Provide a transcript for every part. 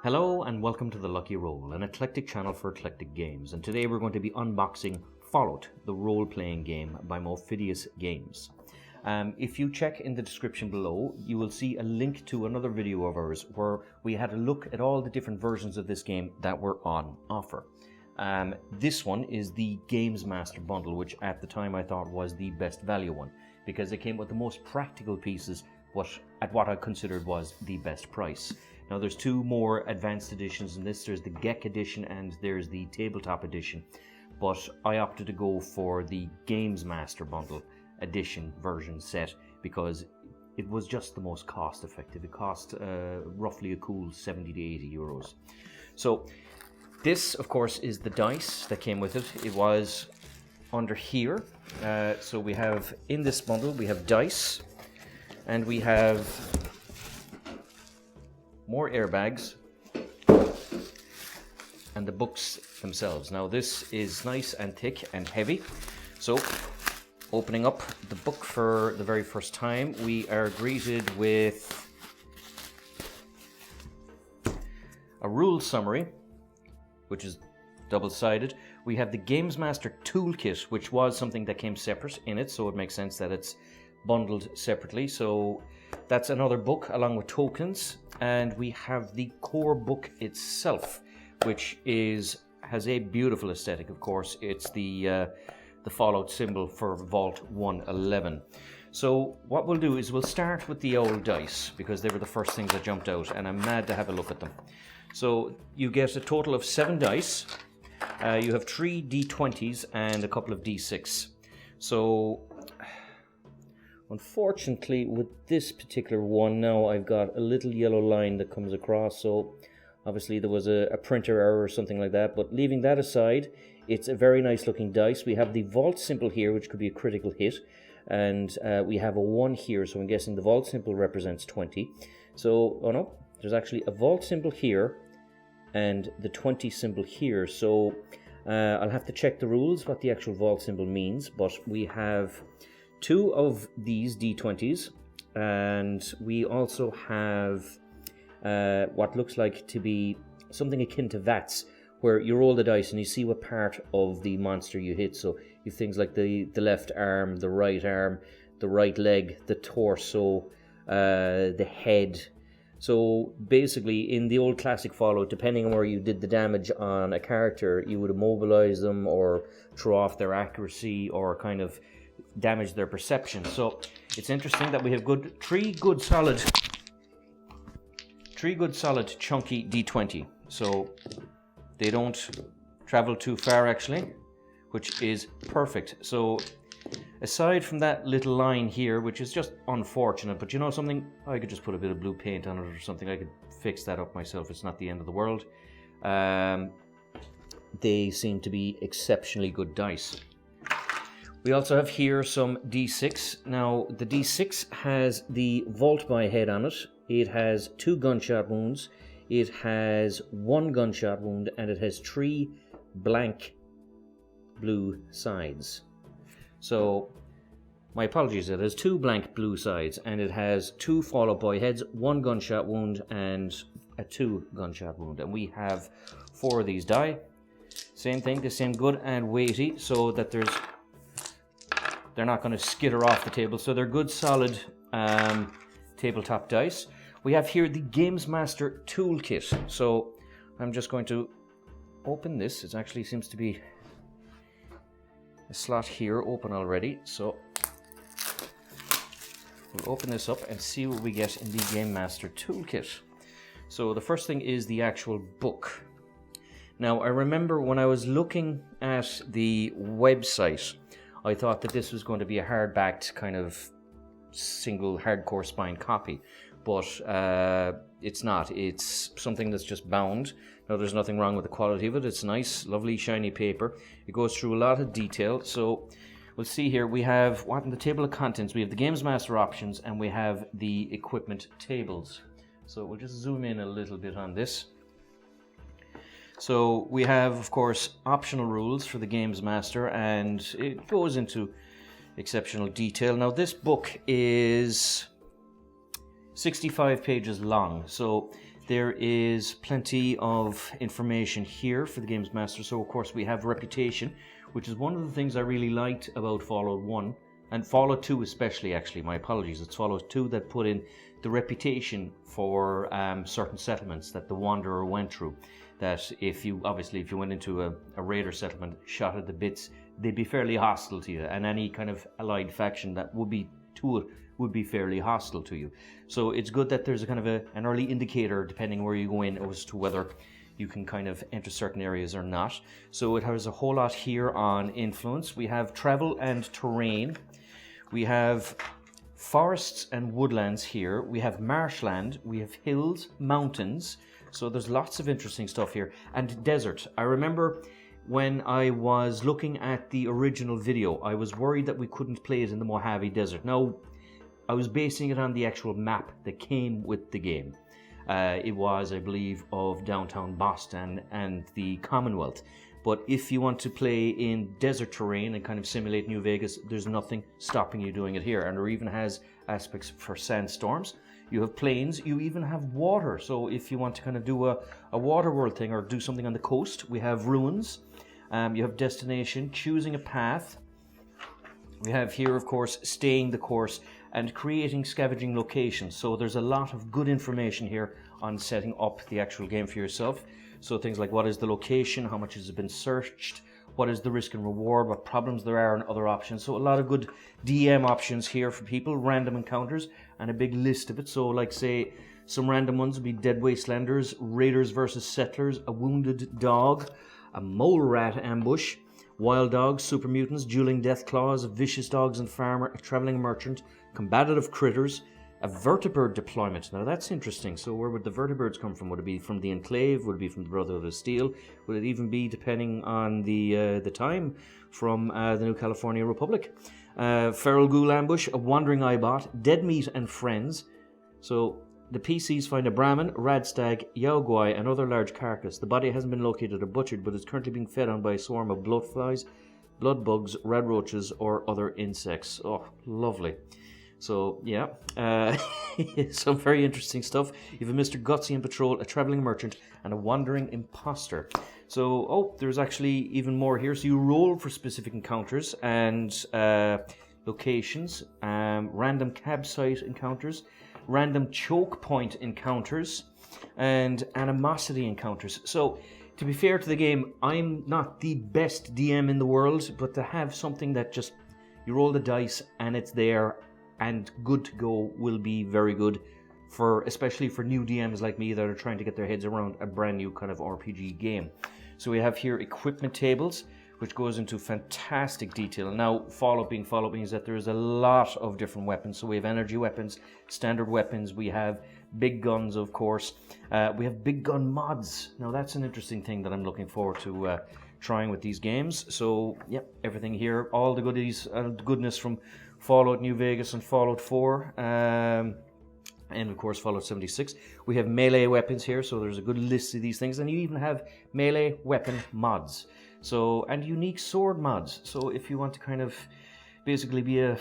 Hello and welcome to The Lucky Roll, an eclectic channel for eclectic games, and today we're going to be unboxing Fallout, the role-playing game by Mophidius Games. If you check in the description below, you will see a link to another video of ours where we had a look at all the different versions of this game that were on offer. This one is the Gamemaster bundle, which at the time I thought was the best value one, because it came with the most practical pieces, but at what I considered was the best price. Now there's two more advanced editions in this. There's the GEC edition and there's the tabletop edition, but I opted to go for the Gamemaster bundle edition version set because it was just the most cost effective. It cost roughly a cool 70 to 80 euros. So this of course is the dice that came with it. It was under here. So we have in this bundle we have dice and we have more airbags and the books themselves. Now this is nice and thick and heavy, so opening up the book for the very first time, we are greeted with a rule summary, which is double-sided. We have the Gamemaster Toolkit, which was something that came separate in it, so it makes sense that it's bundled separately. So that's another book along with tokens, and we have the core book itself, which has a beautiful aesthetic. Of course, it's the Fallout symbol for Vault 111. So what we'll do is we'll start with the old dice because they were the first things that jumped out, and I'm mad to have a look at them. So you get a total of 7 dice. You have 3 D20s and a couple of D6. So unfortunately with this particular one now I've got a little yellow line that comes across, so obviously there was a printer error or something like that, but leaving that aside, it's a very nice looking dice. We have the Vault symbol here, which could be a critical hit, and we have a 1 here, so I'm guessing the Vault symbol represents 20. So, oh no, there's actually a Vault symbol here and the 20 symbol here, so I'll have to check the rules what the actual Vault symbol means, but we have 2 of these D20s, and we also have what looks like to be something akin to VATS, where you roll the dice and you see what part of the monster you hit. So you have things like the left arm, the right leg, the torso, the head. So basically in the old classic Fallout, depending on where you did the damage on a character, you would immobilize them or throw off their accuracy or kind of damage their perception. So it's interesting that we have three good solid chunky D20. So they don't travel too far actually, which is perfect. So aside from that little line here, which is just unfortunate, but you know something, I could just put a bit of blue paint on it or something. I could fix that up myself. It's not the end of the world. They seem to be exceptionally good dice. We also have here some D6. Now the D6 has the Vault by head on it. It has 2 gunshot wounds. It has 1 gunshot wound, and it has 3 blank blue sides. So, my apologies, it has 2 blank blue sides, and it has 2 Fallout Boy heads, 1 gunshot wound, and a 2 gunshot wound. And we have 4 of these die. Same thing, they seem good and weighty, so that they're not going to skitter off the table. So they're good, solid tabletop dice. We have here the Gamemaster Toolkit. So I'm just going to open this. It actually seems to be a slot here open already. So we'll open this up and see what we get in the Gamemaster Toolkit. So the first thing is the actual book. Now I remember when I was looking at the website, I thought that this was going to be a hardbacked kind of single hardcore spine copy, but it's not. It's something that's just bound. Now there's nothing wrong with the quality of it. It's nice, lovely, shiny paper. It goes through a lot of detail. So we'll see here, we have what in the table of contents, we have the Gamemaster options and we have the equipment tables. So we'll just zoom in a little bit on this. So we have, of course, optional rules for the Gamemaster, and it goes into exceptional detail. Now this book is 65 pages long. So there is plenty of information here for the Gamemaster. So of course we have reputation, which is one of the things I really liked about Fallout 1 and Fallout 2 especially. Actually, my apologies, it's Fallout 2 that put in the reputation for certain settlements that the Wanderer went through. That if you went into a raider settlement, shot at the bits, they'd be fairly hostile to you, and any kind of allied faction that would be to it would be fairly hostile to you. So it's good that there's a kind of an early indicator, depending where you go in, as to whether you can kind of enter certain areas or not. So it has a whole lot here on influence. We have travel and terrain. We have forests and woodlands here. We have marshland. We have hills, mountains. So there's lots of interesting stuff here. And desert. I remember when I was looking at the original video, I was worried that we couldn't play it in the Mojave Desert. Now, I was basing it on the actual map that came with the game. It was, I believe, of downtown Boston and the Commonwealth. But if you want to play in desert terrain and kind of simulate New Vegas, there's nothing stopping you doing it here. And it even has aspects for sandstorms. You have plains, you even have water. So if you want to kind of do a water world thing or do something on the coast, we have ruins. You have destination, choosing a path. We have here, of course, staying the course and creating scavenging locations. So there's a lot of good information here on setting up the actual game for yourself. So things like what is the location, how much has it been searched, what is the risk and reward, what problems there are, and other options. So a lot of good DM options here for people, random encounters, and a big list of it. So like say, some random ones would be dead wastelanders, raiders versus settlers, a wounded dog, a mole rat ambush, wild dogs, super mutants, dueling death claws, vicious dogs and farmer, a traveling merchant, combative critters, a vertibird deployment. Now that's interesting. So where would the vertibirds come from? Would it be from the Enclave? Would it be from the Brotherhood of Steel? Would it even be, depending on the time, from the New California Republic? Feral ghoul ambush, a wandering eyebot, dead meat and friends. So the PCs find a Brahmin, radstag, yaoguai, and other large carcass. The body hasn't been located or butchered, but is currently being fed on by a swarm of bloodflies, blood bugs, red roaches, or other insects. Oh, lovely. So, yeah, some very interesting stuff. You have a Mr. Gutsy in patrol, a traveling merchant, and a wandering imposter. So, oh, there's actually even more here. So you roll for specific encounters and locations, random campsite encounters, random choke point encounters, and animosity encounters. So, to be fair to the game, I'm not the best DM in the world, but to have something that just, you roll the dice and it's there and good to go will be very good, for especially for new DMs like me that are trying to get their heads around a brand new kind of RPG game. So we have here equipment tables, which goes into fantastic detail. Now, Fallout being means that there is a lot of different weapons. So we have energy weapons, standard weapons, we have big guns, of course. We have big gun mods. Now, that's an interesting thing that I'm looking forward to trying with these games. So, yeah, everything here, all the goodies and goodness from Fallout New Vegas and Fallout 4. And of course Fallout 76. We have melee weapons here, so there's a good list of these things. And you even have melee weapon mods. So, and unique sword mods. So if you want to kind of basically be a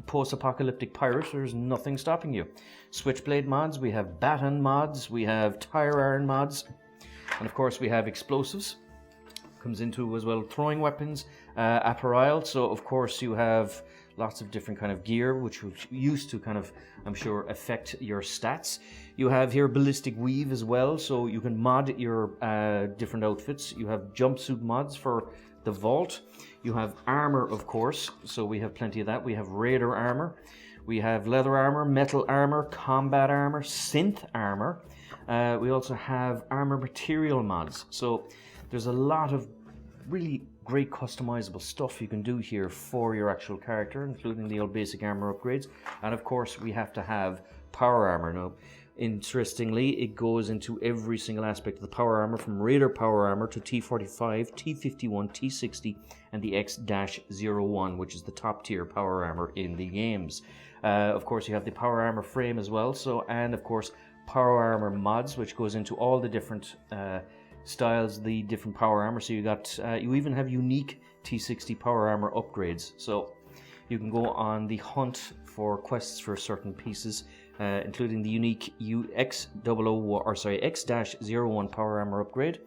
post-apocalyptic pirate, there's nothing stopping you. Switchblade mods, we have baton mods, we have tire iron mods, and of course we have explosives. Comes into as well throwing weapons, apparel. So of course you have lots of different kind of gear, which used to kind of, I'm sure, affect your stats. You have here ballistic weave as well, so you can mod your different outfits. You have jumpsuit mods for the vault. You have armor, of course, so we have plenty of that. We have raider armor. We have leather armor, metal armor, combat armor, synth armor. We also have armor material mods. So there's a lot of really great customizable stuff you can do here for your actual character, including the old basic armor upgrades. And of course we have to have power armor. Now, interestingly, it goes into every single aspect of the power armor, from Raider power armor to T45, T51, T60, and the X-01, which is the top tier power armor in the games. Of course, you have the power armor frame as well. So, and of course, power armor mods, which goes into all the different styles, the different power armor. So you got, you even have unique T60 power armor upgrades. So You can go on the hunt for quests for certain pieces, including the unique X-01 power armor upgrade.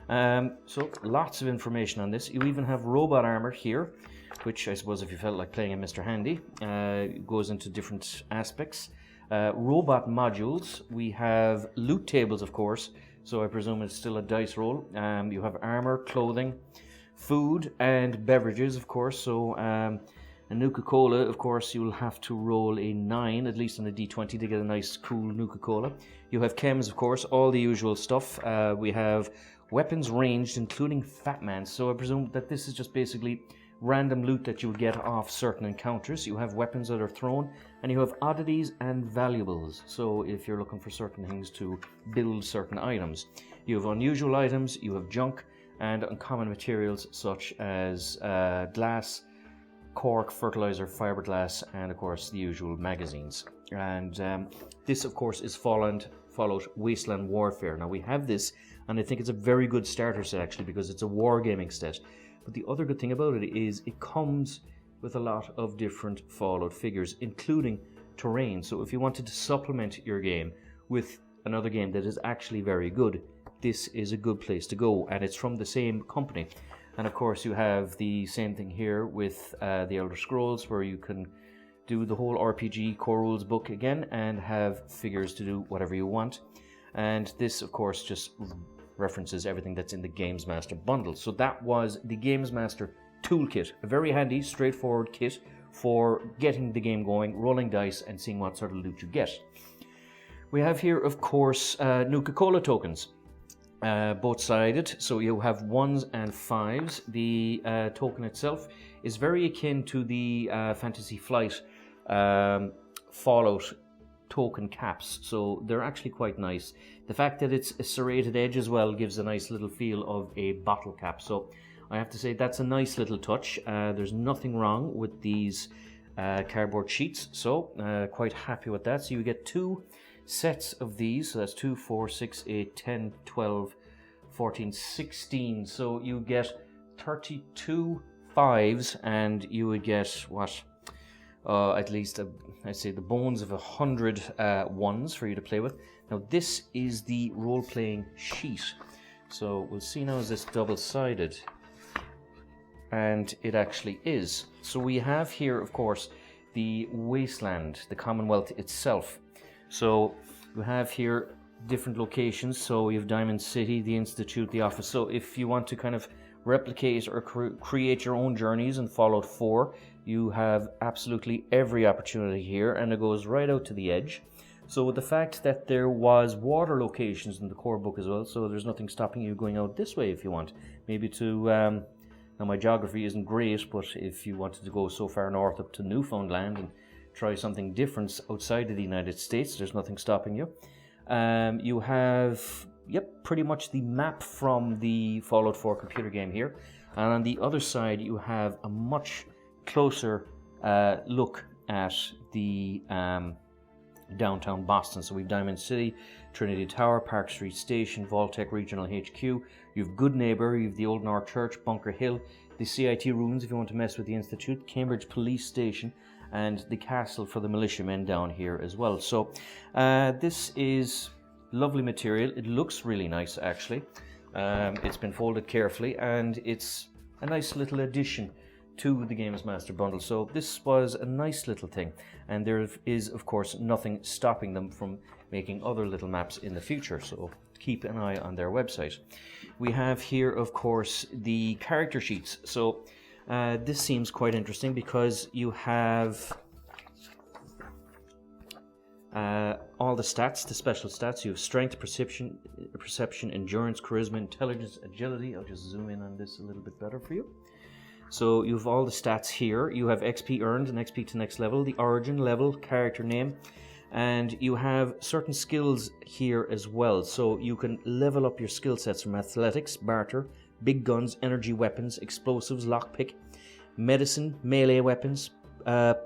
So lots of information on this. You even have robot armor here, which I suppose if you felt like playing a Mr. Handy, goes into different aspects. Robot modules. We have loot tables, of course, so I presume it's still a dice roll. You have armor, clothing, food, and beverages, of course. So a Nuka-Cola, of course, you'll have to roll a 9, at least on a d20, to get a nice, cool Nuka-Cola. You have chems, of course, all the usual stuff. We have weapons ranged, including Fat Man. So I presume that this is just basically random loot that you would get off certain encounters. You have weapons that are thrown, and you have oddities and valuables. So if you're looking for certain things to build certain items. You have unusual items, you have junk, and uncommon materials such as glass, cork, fertilizer, fiberglass, and of course the usual magazines. And this, of course, is followed Wasteland Warfare. Now we have this, and I think it's a very good starter set actually, because it's a wargaming set. But the other good thing about it is it comes with a lot of different Fallout figures, including terrain. So if you wanted to supplement your game with another game that is actually very good, this is a good place to go, and it's from the same company. And of course you have the same thing here with the Elder Scrolls, where you can do the whole RPG core rules book again and have figures to do whatever you want. And this, of course, just references everything that's in the Gamemaster bundle. So that was the Gamemaster Toolkit, a very handy, straightforward kit for getting the game going, rolling dice, and seeing what sort of loot you get. We have here, of course, Nuka-Cola tokens, both-sided, so you have 1s and 5s. The token itself is very akin to the Fantasy Flight Fallout token caps, so they're actually quite nice. The fact that it's a serrated edge as well gives a nice little feel of a bottle cap, so I have to say that's a nice little touch. There's nothing wrong with these cardboard sheets, so quite happy with that. So you get 2 sets of these, so that's 2, 4, 6, 8, 10, 12, 14, 16, so you get 32 5s, and you would get what? At least, I'd say the bones of 100 1s for you to play with. Now this is the role-playing sheet. So we'll see now, is this double-sided? And it actually is. So we have here, of course, the Wasteland, the Commonwealth itself. So we have here different locations. So you have Diamond City, the Institute, the office. So if you want to kind of replicate or create your own journeys in Fallout 4, you have absolutely every opportunity here, and it goes right out to the edge. So with the fact that there was water locations in the core book as well, so there's nothing stopping you going out this way if you want. Maybe to, now my geography isn't great, but if you wanted to go so far north up to Newfoundland and try something different outside of the United States, there's nothing stopping you. You have, pretty much the map from the Fallout 4 computer game here. And on the other side, you have a much closer look at the downtown Boston. So we've Diamond City, Trinity Tower, Park Street Station, Vault-Tec Regional HQ. You have Good Neighbor, you have the Old North Church, Bunker Hill, the CIT ruins if you want to mess with the Institute, Cambridge Police Station, and the castle for the militiamen down here as well. So this is lovely material. It looks really nice actually. It's been folded carefully, and it's a nice little addition to the Gamemaster bundle. So this was a nice little thing, and there is of course nothing stopping them from making other little maps in the future, so keep an eye on their website. We have here of course the character sheets. So this seems quite interesting because you have all the stats, the special stats. You have strength, perception, endurance, charisma, intelligence, agility. I'll just zoom in on this a little bit better for you. So you have all the stats here. You have XP earned and XP to next level, the origin level, character name, and you have certain skills here as well. So you can level up your skill sets from athletics, barter, big guns, energy weapons, explosives, lockpick, medicine, melee weapons,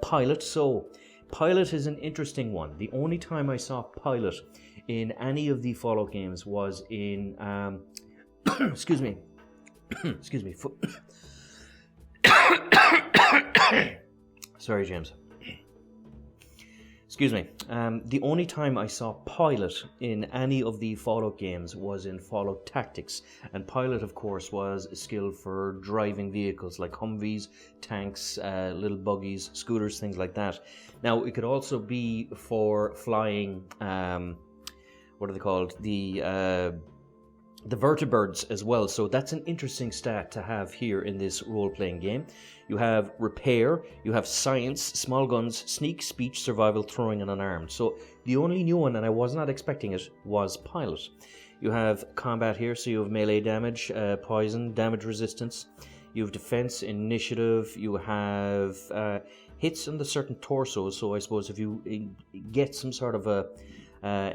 pilot. So pilot is an interesting one. The only time I saw pilot in any of the Fallout games was in excuse me Sorry, James. Excuse me. The only time I saw Pilot in any of the Fallout games was in Fallout Tactics. And Pilot, of course, was a skill for driving vehicles like Humvees, tanks, little buggies, scooters, things like that. Now, it could also be for flying, what are they called? The vertibirds as well. So that's an interesting stat to have here in this role-playing game. You have repair, you have science, small guns, sneak, speech, survival, throwing, and unarmed. So the only new one, and I was not expecting it, was pilot. You have combat here, so you have melee damage, poison, damage resistance. You have defense, initiative. You have hits on the certain torsos. So I suppose if you get some sort of a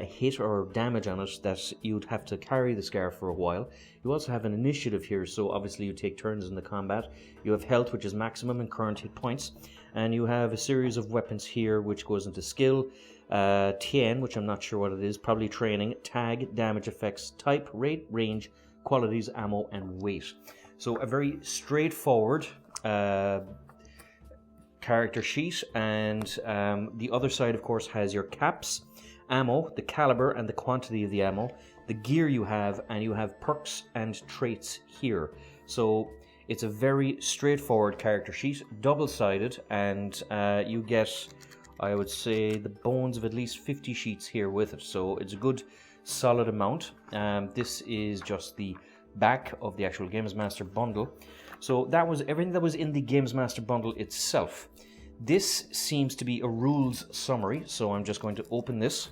hit or damage on it, that you'd have to carry the scar for a while. You also have an initiative here, so obviously you take turns in the combat. You have health, which is maximum and current hit points, and you have a series of weapons here which goes into skill, TN, which I'm not sure what it is, probably training, tag, damage effects, type, rate, range, qualities, ammo, and weight. So a very straightforward character sheet, and the other side of course has your caps, ammo, the caliber and the quantity of the ammo, the gear you have, and you have perks and traits here. So it's a very straightforward character sheet, double-sided, and you get, I would say, the bones of at least 50 sheets here with it. So it's a good solid amount. This is just the back of the actual Gamemaster bundle. So that was everything that was in the Gamemaster bundle itself. This seems to be a rules summary, so I'm just going to open this.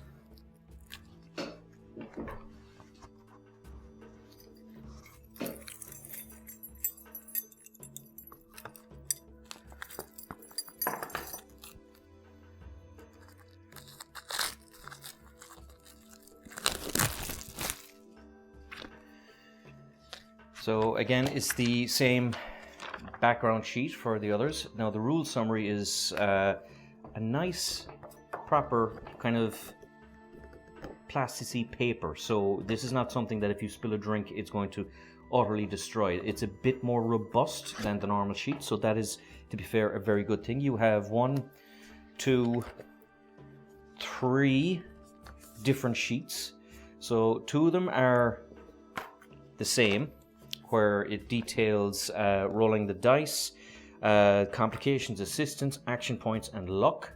So again, it's the same background sheet for the others. Now the rule summary is a nice, proper kind of plasticine paper. So this is not something that if you spill a drink, it's going to utterly destroy it. It's a bit more robust than the normal sheet. So that is, to be fair, a very good thing. You have 1, 2, 3 different sheets. So 2 of them are the same, where it details rolling the dice, complications, assistance, action points, and luck.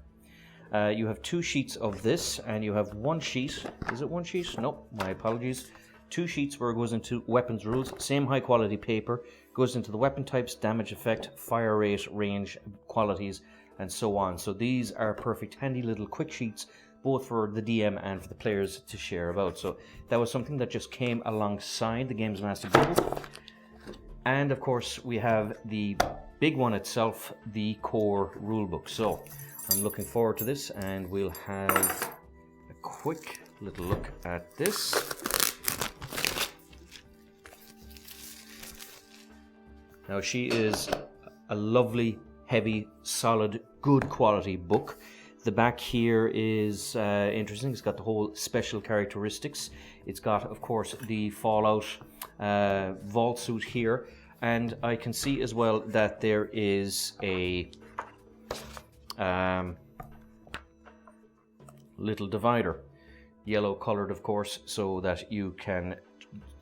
You have 2 sheets of this, and you have 1 sheet. Is it 1 sheet? No, my apologies. 2 sheets where it goes into weapons rules, same high quality paper, goes into the weapon types, damage effect, fire rate, range, qualities, and so on. So these are perfect, handy little quick sheets, both for the DM and for the players to share about. So that was something that just came alongside the Gamemaster bundle. And of course we have the big one itself, the core rulebook. So I'm looking forward to this, and we'll have a quick little look at this. Now she is a lovely, heavy, solid, good quality book. The back here is interesting. It's got the whole special characteristics. It's got, of course, the Fallout vault suit here. And I can see as well that there is a little divider. Yellow colored, of course, so that you can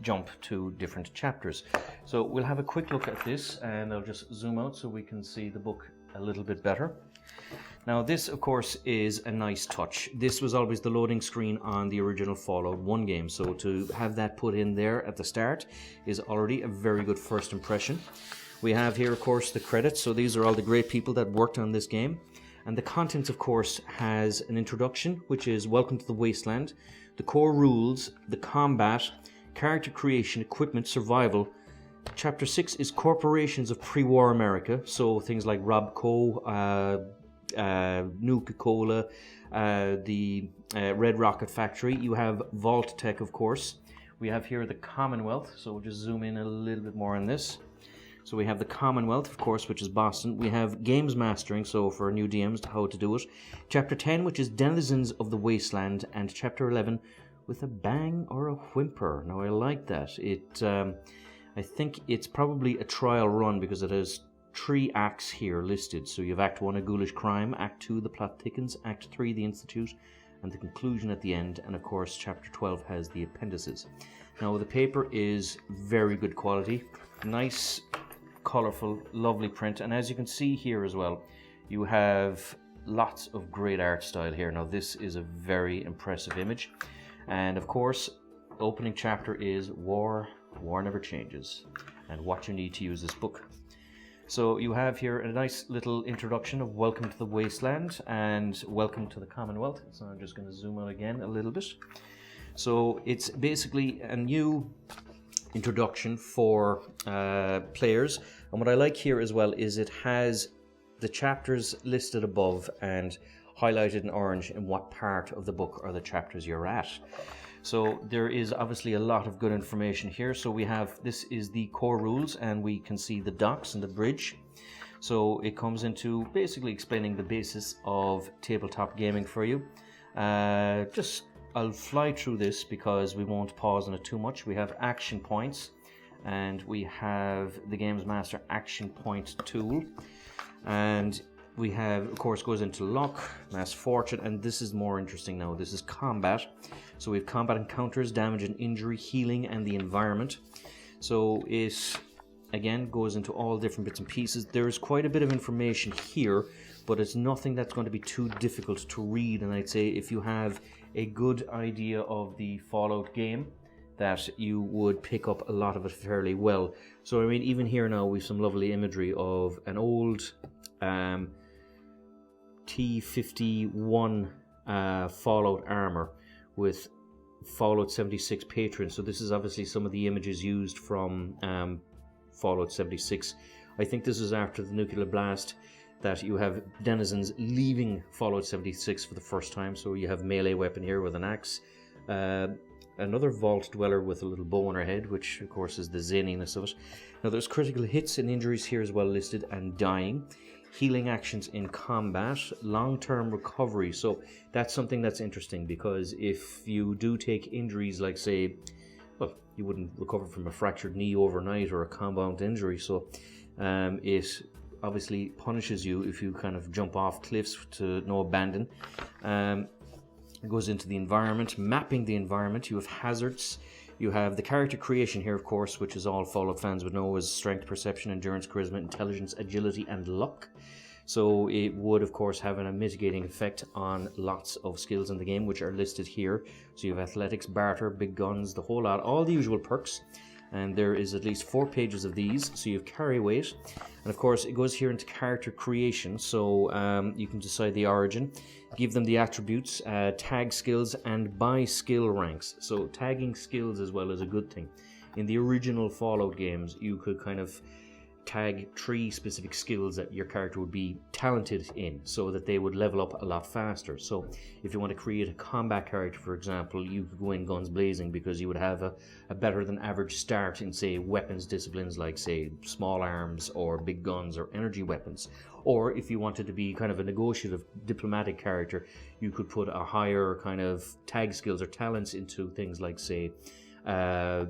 jump to different chapters. So we'll have a quick look at this, and I'll just zoom out so we can see the book a little bit better. Now this, of course, is a nice touch. This was always the loading screen on the original Fallout 1 game, so to have that put in there at the start is already a very good first impression. We have here, of course, the credits, so these are all the great people that worked on this game. And the contents, of course, has an introduction, which is Welcome to the Wasteland, the core rules, the combat, character creation, equipment, survival. Chapter 6 is Corporations of Pre-War America, so things like Robco, Nuka-Cola, the Red Rocket Factory. You have Vault-Tec, of course. We have here the Commonwealth, so we'll just zoom in a little bit more on this. So we have the Commonwealth, of course, which is Boston. We have Games Mastering, so for new DMs, how to do it. Chapter 10, which is Denizens of the Wasteland, and Chapter 11, With a Bang or a Whimper. Now, I like that. I think it's probably a trial run because it has 3 acts here listed. So you have Act 1, A Ghoulish Crime, Act 2, The Plot Thickens, Act 3, The Institute, and the conclusion at the end. And of course, Chapter 12 has the appendices. Now, the paper is very good quality, nice, colourful, lovely print. And as you can see here as well, you have lots of great art style here. Now, this is a very impressive image. And of course, opening chapter is War Never Changes, and what you need to use this book. So you have here a nice little introduction of Welcome to the Wasteland and Welcome to the Commonwealth. So I'm just going to zoom out again a little bit. So it's basically a new introduction for players. And what I like here as well is it has the chapters listed above and highlighted in orange in what part of the book or the chapters you're at. So there is obviously a lot of good information here. So we have, this is the core rules, and we can see the docks and the bridge. So it comes into basically explaining the basis of tabletop gaming for you. I'll fly through this because we won't pause on it too much. We have action points, and we have the Gamemaster action point tool. And we have, of course, goes into luck, mass fortune, and this is more interesting now. This is combat. So we have combat encounters, damage and injury, healing, and the environment. So it, again, goes into all different bits and pieces. There's quite a bit of information here, but it's nothing that's going to be too difficult to read. And I'd say if you have a good idea of the Fallout game, that you would pick up a lot of it fairly well. So, I mean, even here now, we have some lovely imagery of an old T-51 Fallout armor with Fallout 76 patrons. So this is obviously some of the images used from Fallout 76. I think this is after the nuclear blast that you have denizens leaving Fallout 76 for the first time. So you have melee weapon here with an axe. Another vault dweller with a little bow on her head, which of course is the zaniness of it. Now there's critical hits and injuries here as well listed, and dying. Healing actions in combat, long-term recovery. So that's something that's interesting, because if you do take injuries like, say, well, you wouldn't recover from a fractured knee overnight or a compound injury. So it obviously punishes you if you kind of jump off cliffs to no abandon. It goes into the environment, mapping the environment. You have hazards. You have the character creation here, of course, which is all Fallout fans would know is strength, perception, endurance, charisma, intelligence, agility, and luck. So it would, of course, have a mitigating effect on lots of skills in the game, which are listed here. So you have athletics, barter, big guns, the whole lot, all the usual perks. And there is at least 4 pages of these. So you have carry weight. And of course, it goes here into character creation. So you can decide the origin, give them the attributes, tag skills, and buy skill ranks. So tagging skills as well is a good thing. In the original Fallout games, you could kind of tag 3 specific skills that your character would be talented in, so that they would level up a lot faster. So if you want to create a combat character, for example, you could go in guns blazing because you would have a better than average start in, say, weapons disciplines like, say, small arms or big guns or energy weapons. Or if you wanted to be kind of a negotiative diplomatic character, you could put a higher kind of tag skills or talents into things like, say,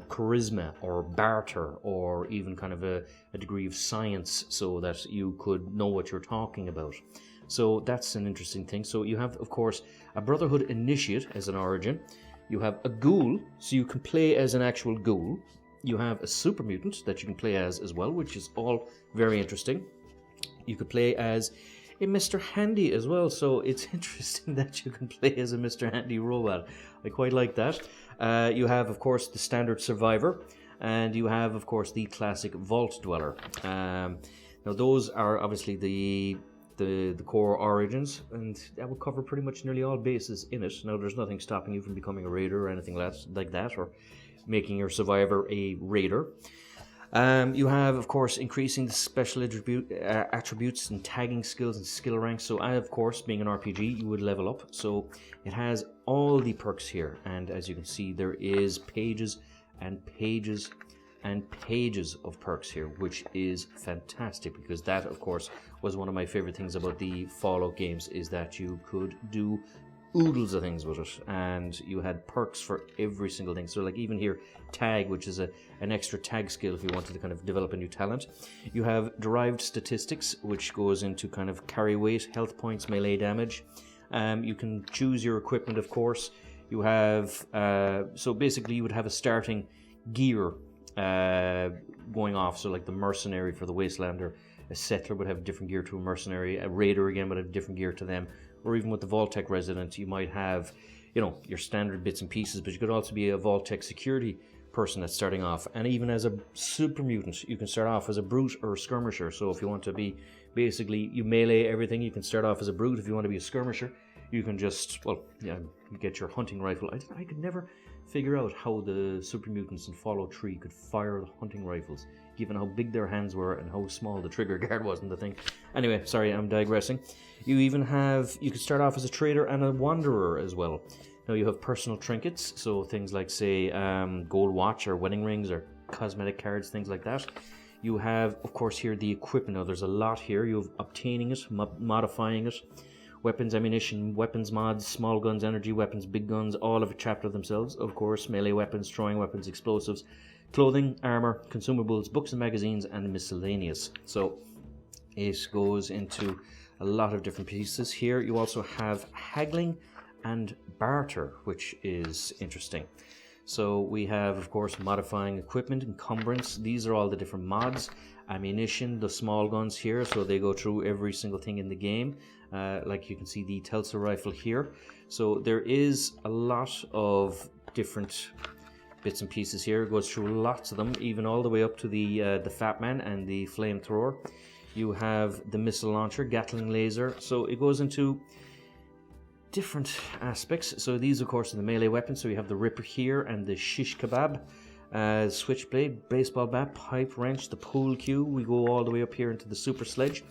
charisma or barter, or even kind of a degree of science, so that you could know what you're talking about. So that's an interesting thing. So you have, of course, a Brotherhood Initiate as an origin. You have a ghoul, so you can play as an actual ghoul. You have a super mutant that you can play as well, which is all very interesting. You could play as a Mr. Handy as well, so it's interesting that you can play as a Mr. Handy robot. I quite like that. You have, of course, the standard survivor, and you have, of course, the classic vault dweller. Now, those are obviously the core origins, and that will cover pretty much nearly all bases in it. Now, there's nothing stopping you from becoming a raider or anything like that, or making your survivor a raider. You have, of course, increasing the special attributes and tagging skills and skill ranks. So, of course, being an RPG, you would level up. So it has all the perks here. And as you can see, there is pages and pages and pages of perks here, which is fantastic, because that, of course, was one of my favorite things about the Fallout games, is that you could do oodles of things with it, and you had perks for every single thing. So like even here, tag, which is an extra tag skill if you wanted to kind of develop a new talent. You have derived statistics, which goes into kind of carry weight, health points, melee damage. You can choose your equipment, of course. You have so basically you would have a starting gear going off. So like the mercenary for the Wastelander, a settler would have different gear to a mercenary. A raider again would have different gear to them. Or even with the Vault-Tec resident, you might have, you know, your standard bits and pieces, but you could also be a Vault-Tec security person that's starting off. And even as a super mutant, you can start off as a brute or a skirmisher. So if you want to be, basically, you melee everything, you can start off as a brute. If you want to be a skirmisher, you can just, well, yeah, you get your hunting rifle. I could never figure out how the super mutants in Fallout 3 could fire the hunting rifles, given how big their hands were and how small the trigger guard was in the thing. Anyway, sorry, I'm digressing. You even have, you could start off as a trader and a wanderer as well. Now you have personal trinkets, so things like, say, gold watch or wedding rings or cosmetic cards, things like that. You have, of course, here the equipment. Now there's a lot here. You have obtaining it, modifying it, weapons, ammunition, weapons mods, small guns, energy weapons, big guns, all of a chapter themselves, of course, melee weapons, throwing weapons, explosives, clothing, armor, consumables, books and magazines, and miscellaneous. So it goes into a lot of different pieces here. You also have haggling and barter, which is interesting. So we have, of course, modifying equipment, encumbrance. These are all the different mods. Ammunition, the small guns here, so they go through every single thing in the game. Like you can see the Telsa rifle here. So there is a lot of different bits and pieces here. It goes through lots of them, even all the way up to the Fat Man and the flamethrower. You have the missile launcher, Gatling laser. So it goes into different aspects. So these, of course, are the melee weapons. So you have the Ripper here and the Shish Kebab, Switchblade, Baseball Bat, Pipe Wrench, the Pool Cue. We go all the way up here into the Super Sledge.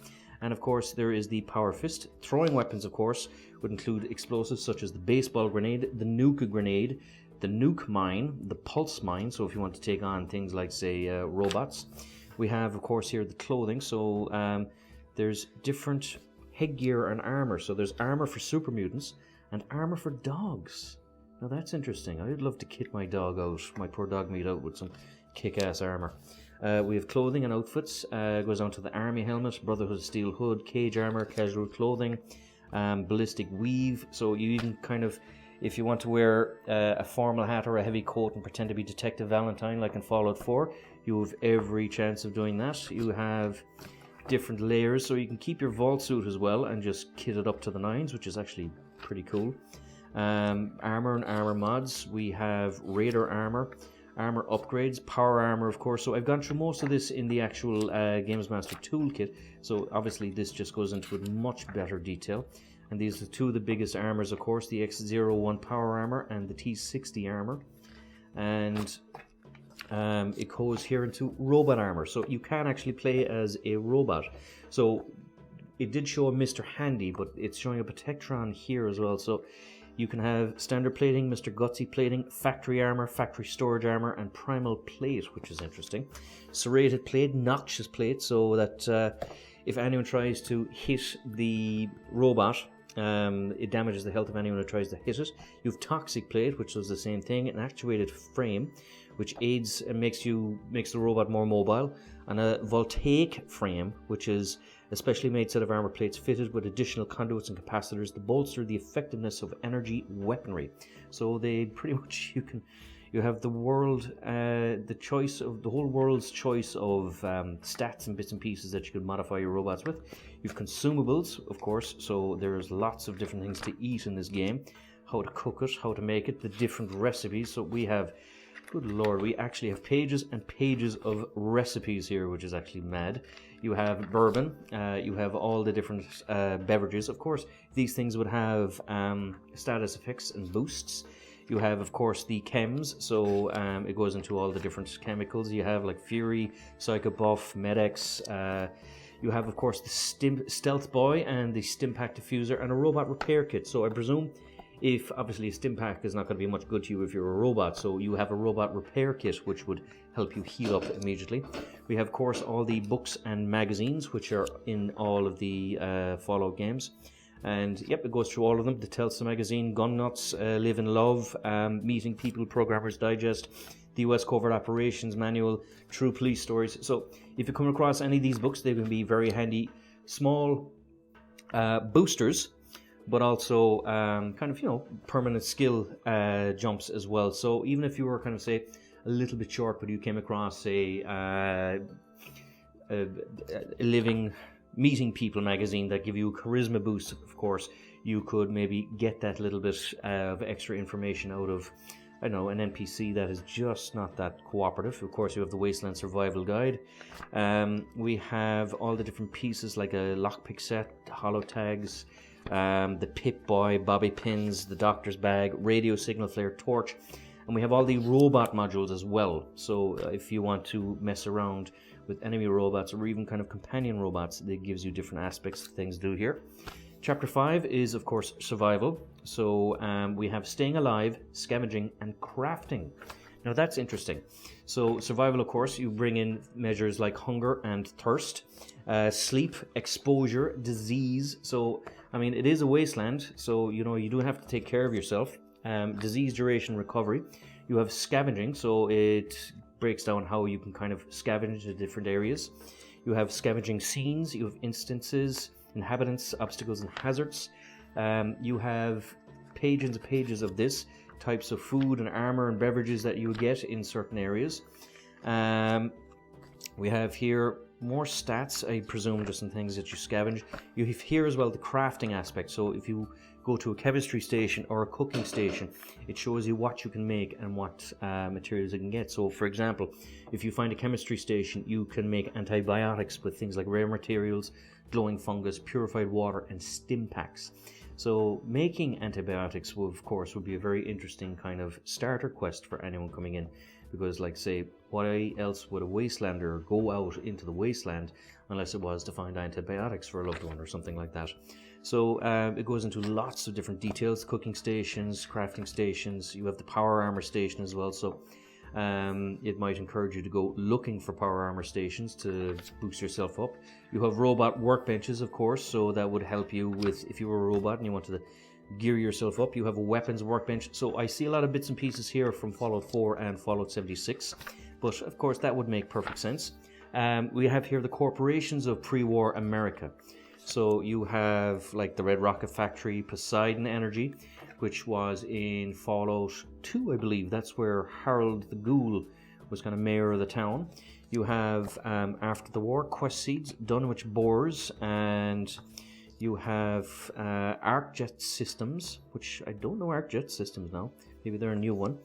And of course, there is the Power Fist. Throwing weapons, of course, would include explosives such as the Baseball Grenade, the Nuka Grenade, the Nuke Mine, the Pulse Mine. So if you want to take on things like, say, robots. We have, of course, here the clothing. So there's different headgear and armor. So there's armor for super mutants and armor for dogs. Now that's interesting. I'd love to kit my dog out, my poor dog meat out with some kick-ass armor. We have clothing and outfits. Goes on to the army helmet, Brotherhood steel hood, cage armor, casual clothing, ballistic weave. So you even kind of, if you want to wear a formal hat or a heavy coat and pretend to be Detective Valentine like in Fallout 4, you have every chance of doing that. You have different layers, so you can keep your vault suit as well and just kit it up to the nines, which is actually pretty cool. Armor and armor mods. We have Raider armor, armor upgrades, power armor, of course. So I've gone through most of this in the actual Gamemaster Toolkit, so obviously this just goes into it much better detail. And these are two of the biggest armors, of course, the X01 power armor and the T60 armor. And it goes here into robot armor, so you can actually play as a robot. So it did show a Mr. Handy, but it's showing a Protectron here as well. So you can have standard plating, Mr. Gutsy plating, factory armor, factory storage armor, and primal plate, which is interesting. Serrated plate, noxious plate, so that if anyone tries to hit the robot, it damages the health of anyone who tries to hit it. You have toxic plate, which does the same thing, an actuated frame, which aids and makes the robot more mobile, and a voltaic frame, which is a specially made set of armor plates fitted with additional conduits and capacitors to bolster the effectiveness of energy weaponry. So they pretty much, you have the world, the whole world's choice of stats and bits and pieces that you can modify your robots with. You've consumables, of course, so there's lots of different things to eat in this game. How to cook it, how to make it, the different recipes. So we have, good lord, we actually have pages and pages of recipes here, which is actually mad. You have bourbon, you have all the different beverages. Of course, these things would have status effects and boosts. You have, of course, the chems, so it goes into all the different chemicals. You have like Fury, Psycho Buff, Medex. You have, of course, the Stealth Boy and the Stimpack Diffuser and a robot repair kit. So I presume, if obviously a Stimpack is not going to be much good to you if you're a robot, so you have a robot repair kit which would help you heal up immediately. We have, of course, all the books and magazines which are in all of the Fallout games. And yep, it goes through all of them. The Telsa magazine, Gun Nuts, Live and Love, Meeting People, Programmers Digest, the US Covert Operations Manual, True Police Stories. So if you come across any of these books, they can be very handy, small boosters, but also kind of, permanent skill jumps as well. So even if you were kind of, say, a little bit short, but you came across a living Meeting People magazine that give you a charisma boost, of course, you could maybe get that little bit of extra information out of, I don't know, an NPC that is just not that cooperative. Of course, you have the Wasteland Survival Guide. We have all the different pieces like a lockpick set, holo tags, the Pip-Boy, bobby pins, the Doctor's Bag, radio signal flare, torch, and we have all the robot modules as well. So if you want to mess around with enemy robots or even kind of companion robots, it gives you different aspects of things to do here. Chapter 5 is, of course, survival. So we have staying alive, scavenging, and crafting. Now that's interesting. So survival, of course, you bring in measures like hunger and thirst, sleep, exposure, disease. So, I mean, it is a wasteland, so, you do have to take care of yourself. Disease duration, recovery. You have scavenging, so it breaks down how you can kind of scavenge to different areas. You have scavenging scenes, you have instances, inhabitants, obstacles, and hazards. You have pages and pages of this, types of food and armor and beverages that you would get in certain areas. We have here more stats, I presume, just in things that you scavenge. You have here as well the crafting aspect. So if you go to a chemistry station or a cooking station, it shows you what you can make and what materials you can get. So for example, if you find a chemistry station, you can make antibiotics with things like rare materials, glowing fungus, purified water, and stim packs. So making antibiotics, of course, would be a very interesting kind of starter quest for anyone coming in, because, like, say, why else would a wastelander go out into the wasteland unless it was to find antibiotics for a loved one or something like that? So it goes into lots of different details: cooking stations, crafting stations. You have the power armor station as well, so it might encourage you to go looking for power armor stations to boost yourself up. You have robot workbenches, of course, so that would help you with, if you were a robot and you wanted to gear yourself up. You have a weapons workbench. So I see a lot of bits and pieces here from Fallout 4 and Fallout 76, but of course that would make perfect sense. We have here the corporations of pre-war America. So you have like the Red Rocket Factory, Poseidon Energy, which was in Fallout 2, I believe. That's where Harold the Ghoul was kind of mayor of the town. You have, after the war, Quest Seeds, Dunwich Boars, and you have ArcJet Systems, which I don't know ArcJet Systems now. Maybe they're a new one.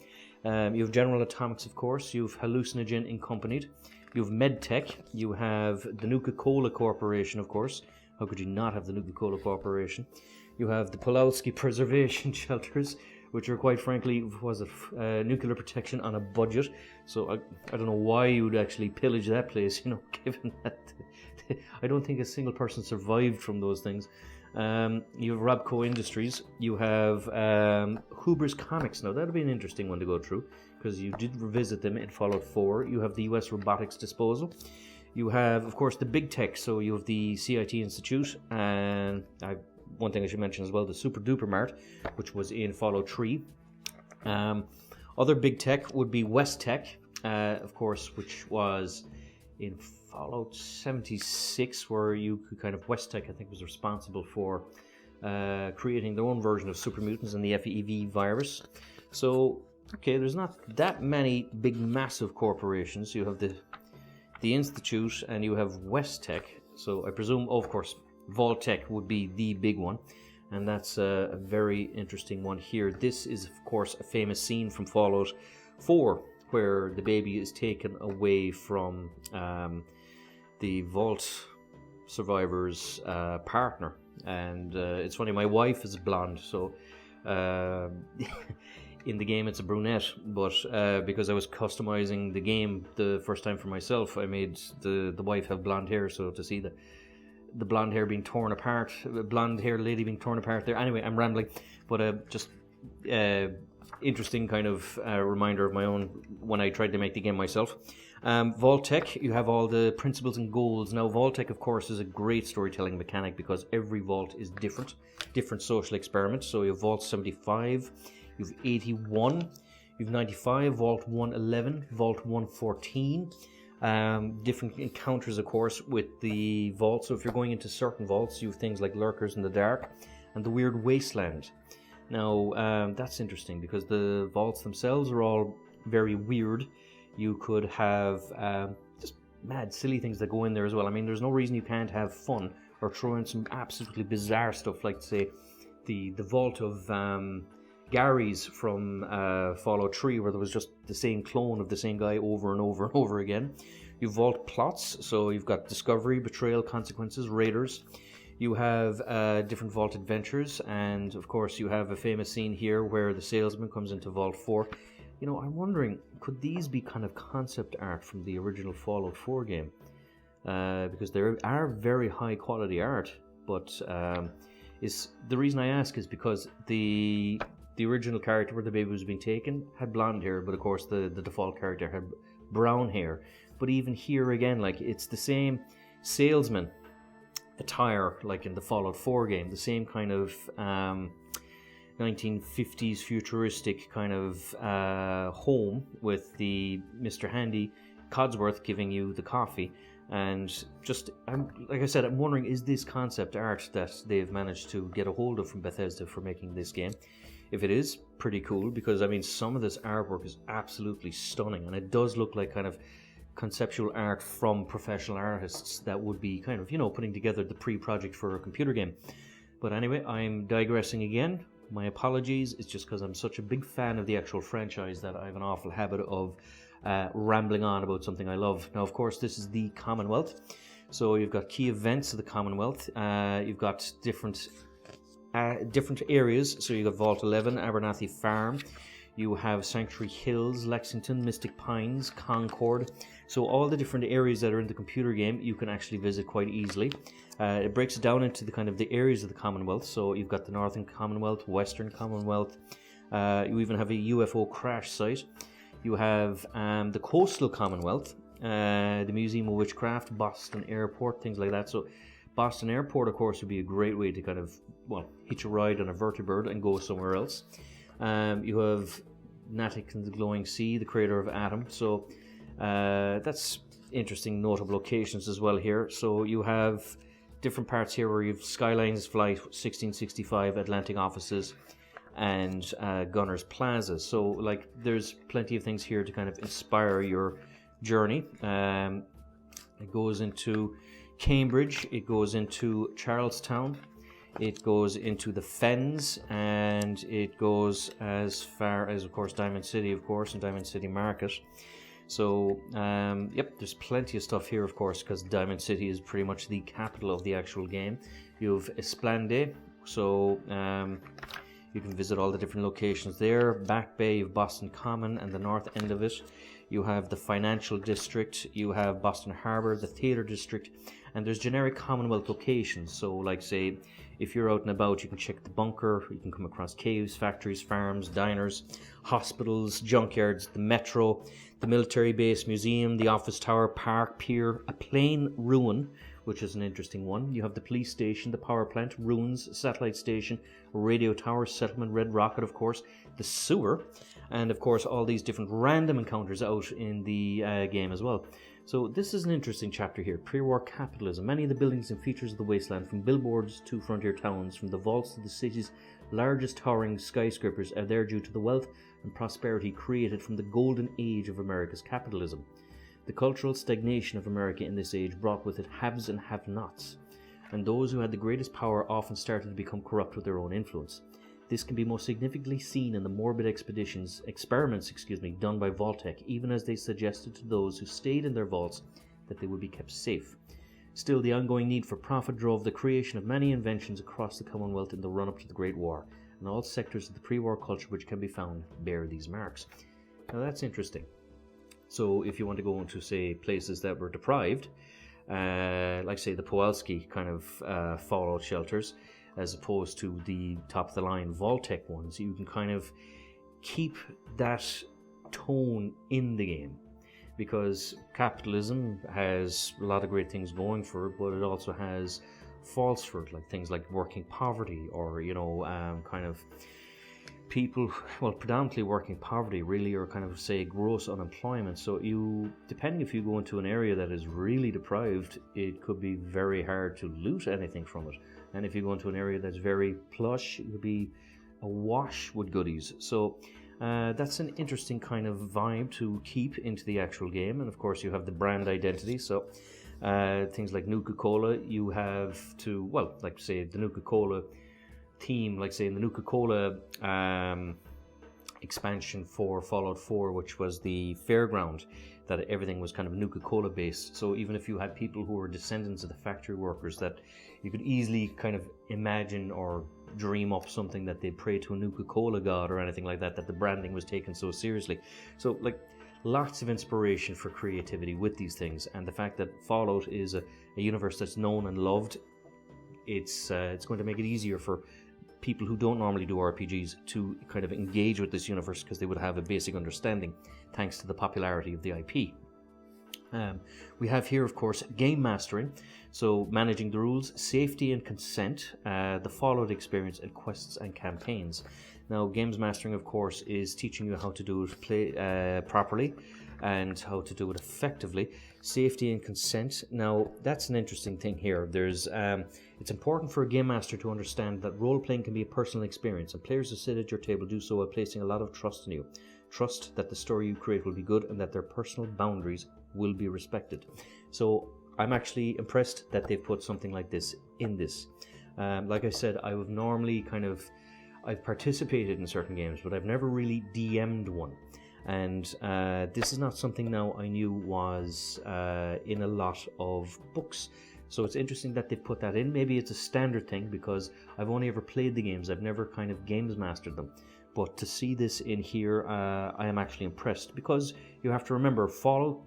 You have General Atomics, of course. You have Hallucinogen Incompanied. You have MedTech. You have the Nuka-Cola Corporation, of course. How could you not have the Nuka-Cola Corporation? You have the Pulowski Preservation Shelters, which are, quite frankly, nuclear protection on a budget. So I don't know why you would actually pillage that place, given that I don't think a single person survived from those things. You have Robco Industries. You have Huber's Comics. Now, that would be an interesting one to go through, because you did revisit them in Fallout 4. You have the US Robotics Disposal. You have, of course, the big tech. So you have the CIT Institute, and one thing I should mention as well, the Super Duper Mart, which was in Fallout 3. Other big tech would be West Tech, of course, which was in Fallout 76, where you could kind of, West Tech, I think, was responsible for creating their own version of Super Mutants and the FEV virus. So, okay, there's not that many big, massive corporations. You have the Institute, and you have West Tech. So I presume, of course, Vault-Tec would be the big one, and that's a very interesting one here. This is, of course, a famous scene from Fallout 4, where the baby is taken away from the Vault survivor's partner. And it's funny, my wife is blonde, so in the game it's a brunette, but because I was customizing the game the first time for myself, I made the wife have blonde hair, so to see the blonde hair being torn apart, blonde hair lady being torn apart there. Anyway, I'm rambling, but just interesting kind of reminder of my own when I tried to make the game myself. Vault-Tec, you have all the principles and goals. Now, Vault-Tec, of course, is a great storytelling mechanic because every vault is different social experiments. So you have Vault 75, you have 81, you have 95, Vault 111, Vault 114. Different encounters, of course, with the vault. So if you're going into certain vaults, you have things like lurkers in the dark and the weird Wasteland. Now, that's interesting because the vaults themselves are all very weird. You could have just mad, silly things that go in there as well. I mean, there's no reason you can't have fun or throw in some absolutely bizarre stuff, like, say, the vault of Gary's from Fallout 3, where there was just the same clone of the same guy over and over and over again. You vault plots, so you've got discovery, betrayal, consequences, raiders. You have different vault adventures, and of course you have a famous scene here where the salesman comes into Vault 4. You know, I'm wondering, could these be kind of concept art from the original Fallout 4 game? Because there are very high quality art, but the reason I ask is because the original character where the baby was being taken had blonde hair, but of course the default character had brown hair. But even here again, like, it's the same salesman attire like in the Fallout 4 game, the same kind of 1950s futuristic kind of home with the Mr. Handy Codsworth giving you the coffee. And just, like I said, I'm wondering, is this concept art that they've managed to get a hold of from Bethesda for making this game? If it is, pretty cool, because I mean, some of this artwork is absolutely stunning, and it does look like kind of conceptual art from professional artists that would be kind of, you know, putting together the pre-project for a computer game. But anyway, I'm digressing again. My apologies. It's just because I'm such a big fan of the actual franchise that I have an awful habit of rambling on about something I love. Now, of course, this is the Commonwealth. So you've got key events of the Commonwealth. You've got different areas. So you've got Vault 11, Abernathy Farm. You have Sanctuary Hills, Lexington, Mystic Pines, Concord. So all the different areas that are in the computer game, you can actually visit quite easily. It breaks it down into the areas of the Commonwealth. So you've got the Northern Commonwealth, Western Commonwealth. You even have a UFO crash site. You have the Coastal Commonwealth, the Museum of Witchcraft, Boston Airport, things like that. So Boston Airport, of course, would be a great way to kind of, well, hitch a ride on a vertibird and go somewhere else. You have Natick and the Glowing Sea, the creator of Atom. So that's interesting, notable locations as well here. So you have different parts here where you have Skylines Flight 1665, Atlantic offices, and Gunners Plaza. So like, there's plenty of things here to kind of inspire your journey. It goes into Cambridge, it goes into Charlestown, it goes into the Fens, and it goes as far as, of course, Diamond City, of course, and Diamond City Market. So, yep, there's plenty of stuff here, of course, because Diamond City is pretty much the capital of the actual game. You have Esplande, so you can visit all the different locations there. Back Bay of Boston Common and the north end of it. You have the Financial District, you have Boston Harbor, the Theatre District, and there's generic Commonwealth locations. So, like, say, if you're out and about, you can check the bunker, you can come across caves, factories, farms, diners, hospitals, junkyards, the metro, the military base, museum, the office tower, park, pier, a plane ruin, which is an interesting one. You have the police station, the power plant, ruins, satellite station, radio tower, settlement, Red Rocket, of course, the sewer, and of course all these different random encounters out in the game as well. So this is an interesting chapter here. Pre-war capitalism. Many of the buildings and features of the Wasteland, from billboards to frontier towns, from the vaults to the city's largest towering skyscrapers, are there due to the wealth and prosperity created from the golden age of America's capitalism. The cultural stagnation of America in this age brought with it haves and have-nots, and those who had the greatest power often started to become corrupt with their own influence. This can be most significantly seen in the morbid experiments done by Vault-Tec, even as they suggested to those who stayed in their vaults that they would be kept safe. Still, the ongoing need for profit drove the creation of many inventions across the Commonwealth in the run-up to the Great War, and all sectors of the pre-war culture which can be found bear these marks. Now that's interesting. So if you want to go into, say, places that were deprived, like, say, the Kowalski kind of fallout shelters, as opposed to the top-of-the-line Vault-Tec ones, you can kind of keep that tone in the game. because capitalism has a lot of great things going for it, but it also has faults for it, like things like working poverty, or kind of people, well, predominantly working poverty really, or kind of say gross unemployment. So depending if you go into an area that is really deprived, it could be very hard to loot anything from it. And if you go into an area that's very plush, it would be awash with goodies. So that's an interesting kind of vibe to keep into the actual game. And of course you have the brand identity. So things like Nuka-Cola, you have to, well, like say the Nuka-Cola theme, like say in the Nuka-Cola expansion for Fallout 4, which was the fairground, that everything was kind of Nuka-Cola based. So even if you had people who were descendants of the factory workers, that you could easily kind of imagine or dream up something that they'd pray to a Nuka-Cola god or anything like that, that the branding was taken so seriously. So like lots of inspiration for creativity with these things, and the fact that Fallout is a universe that's known and loved, it's going to make it easier for people who don't normally do RPGs to kind of engage with this universe, because they would have a basic understanding thanks to the popularity of the IP. We have here, of course, game mastering, so managing the rules, safety and consent, the Fallout experience, and quests and campaigns. Now, games mastering, of course, is teaching you how to do it properly and how to do it effectively. Safety and consent. Now, that's an interesting thing here. It's important for a game master to understand that role-playing can be a personal experience, and players who sit at your table do so while placing a lot of trust in you. Trust that the story you create will be good and that their personal boundaries will be respected. So I'm actually impressed that they've put something like this in this. Like I said, I've participated in certain games, but I've never really DM'd one. And this is not something now I knew was in a lot of books. So it's interesting that they've put that in. Maybe it's a standard thing because I've only ever played the games. I've never kind of games mastered them. But to see this in here, I am actually impressed, because you have to remember, Fallout,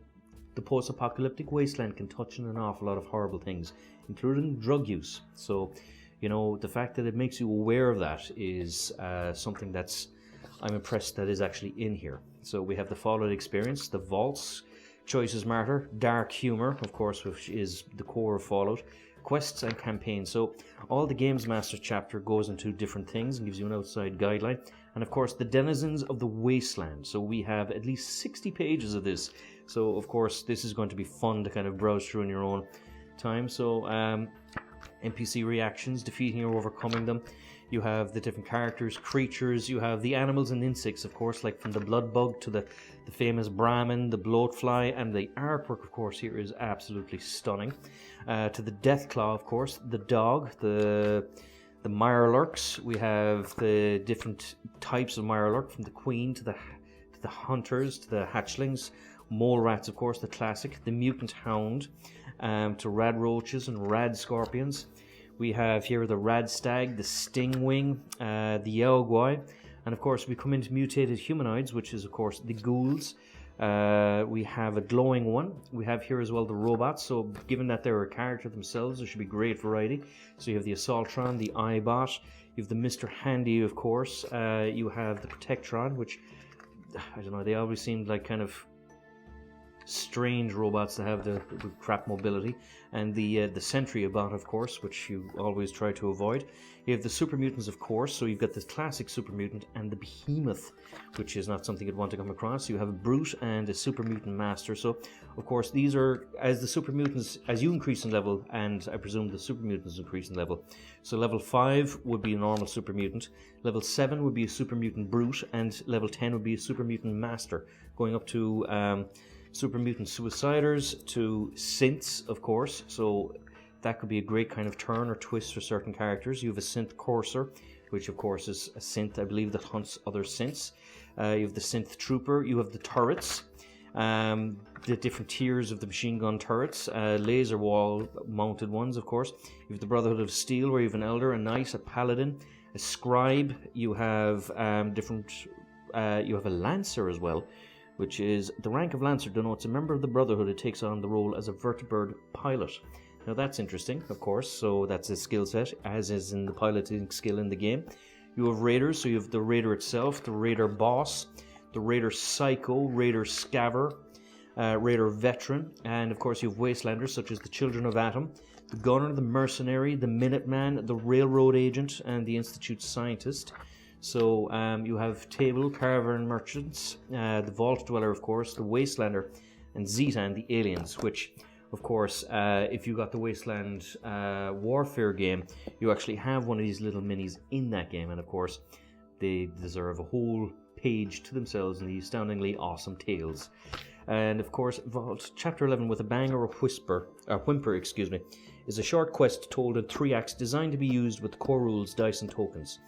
the post-apocalyptic wasteland, can touch on an awful lot of horrible things, including drug use. So, the fact that it makes you aware of that is something that's, I'm impressed that is actually in here. So we have the Fallout experience, the vaults, choices matter, dark humor, of course, which is the core of Fallout, quests and campaigns. So all the Games Master chapter goes into different things and gives you an outside guideline. And of course, the denizens of the Wasteland. So we have at least 60 pages of this. So of course, this is going to be fun to kind of browse through in your own time. So NPC reactions, defeating or overcoming them. You have the different characters, creatures, you have the animals and insects, of course, like from the blood bug to the famous Brahmin, the bloatfly, and the artwork, of course, here is absolutely stunning. To the Deathclaw, of course, the dog, the Mirelurks. We have the different types of Mirelurk, from the queen to the hunters, to the hatchlings, mole rats, of course, the classic, the mutant hound, to rad roaches and rad scorpions. We have here the rad stag, the stingwing, the yaoguai, and of course we come into mutated humanoids, which is of course the ghouls. We have a glowing one. We have here as well the robots, so given that they're a character themselves, there should be great variety. So you have the Assaultron, the iBot, you have the Mr. Handy, of course, you have the Protectron, which, I don't know, they always seemed like kind of strange robots to have the crap mobility, and the Sentry bot, of course, which you always try to avoid. You have the Super Mutants, of course, so you've got the classic Super Mutant and the Behemoth, which is not something you'd want to come across. You have a Brute and a Super Mutant Master. So of course these are, as the Super Mutants, as you increase in level, and I presume the Super Mutants increase in level. So level 5 would be a normal Super Mutant, level 7 would be a Super Mutant Brute, and level 10 would be a Super Mutant Master, going up to Super Mutant Suiciders, to Synths, of course, so that could be a great kind of turn or twist for certain characters. You have a Synth Courser, which of course is a synth, I believe, that hunts other synths. You have the Synth Trooper, you have the turrets, the different tiers of the machine gun turrets, laser wall mounted ones, of course. You have the Brotherhood of Steel, where you have an Elder, a Knight, a Paladin, a Scribe. You have you have a Lancer as well, which is the rank of Lancer denotes a member of the Brotherhood who takes on the role as a vertibird pilot. Now that's interesting, of course, so that's a skill set, as is in the piloting skill in the game. You have Raiders, so you have the Raider itself, the Raider Boss, the Raider Psycho, Raider Scaver, Raider Veteran, and of course you have Wastelanders such as the Children of Atom, the Gunner, the Mercenary, the Minuteman, the Railroad Agent, and the Institute Scientist. So you have Table, Caravan Merchants, the Vault Dweller, of course, the Wastelander, and Zetan, the Aliens, which, of course, if you got the Wasteland Warfare game, you actually have one of these little minis in that game, and of course, they deserve a whole page to themselves in the astoundingly awesome tales. And of course, Vault Chapter 11 with a bang or a whimper, is a short quest told in 3 acts designed to be used with the core rules, dice, and tokens.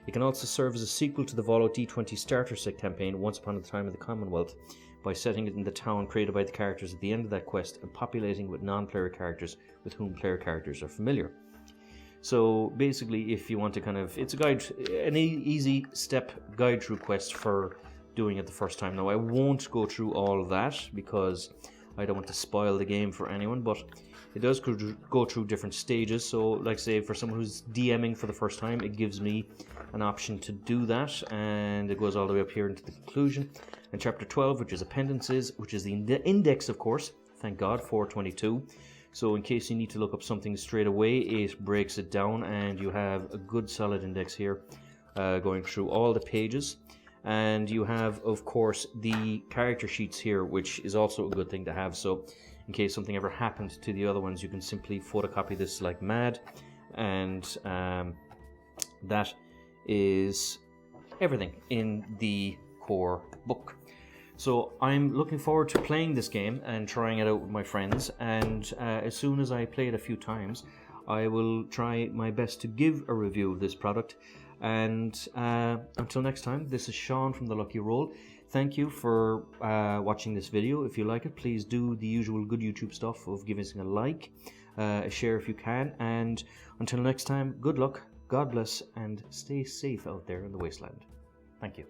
It can also serve as a sequel to the Vault D20 starter set campaign Once Upon a Time in the Commonwealth by setting it in the town created by the characters at the end of that quest and populating with non-player characters with whom player characters are familiar. So basically, if you want to it's a guide, an easy step guide through quest for doing it the first time. Now I won't go through all of that because I don't want to spoil the game for anyone, but it does go through different stages. So like say for someone who's DMing for the first time, it gives me an option to do that, and it goes all the way up here into the conclusion. And chapter 12, which is appendices, which is the index, of course, thank God, 422. So in case you need to look up something straight away, it breaks it down, and you have a good solid index here going through all the pages. And you have, of course, the character sheets here, which is also a good thing to have. So in case something ever happened to the other ones, you can simply photocopy this like mad, and that is everything in the core book. So I'm looking forward to playing this game and trying it out with my friends, and as soon as I play it a few times, I will try my best to give a review of this product. And until next time, this is Sean from The Lucky Roll. Thank you for watching this video. If you like it, please do the usual good YouTube stuff of giving us a like, a share if you can, and until next time, good luck, God bless, and stay safe out there in the wasteland. Thank you.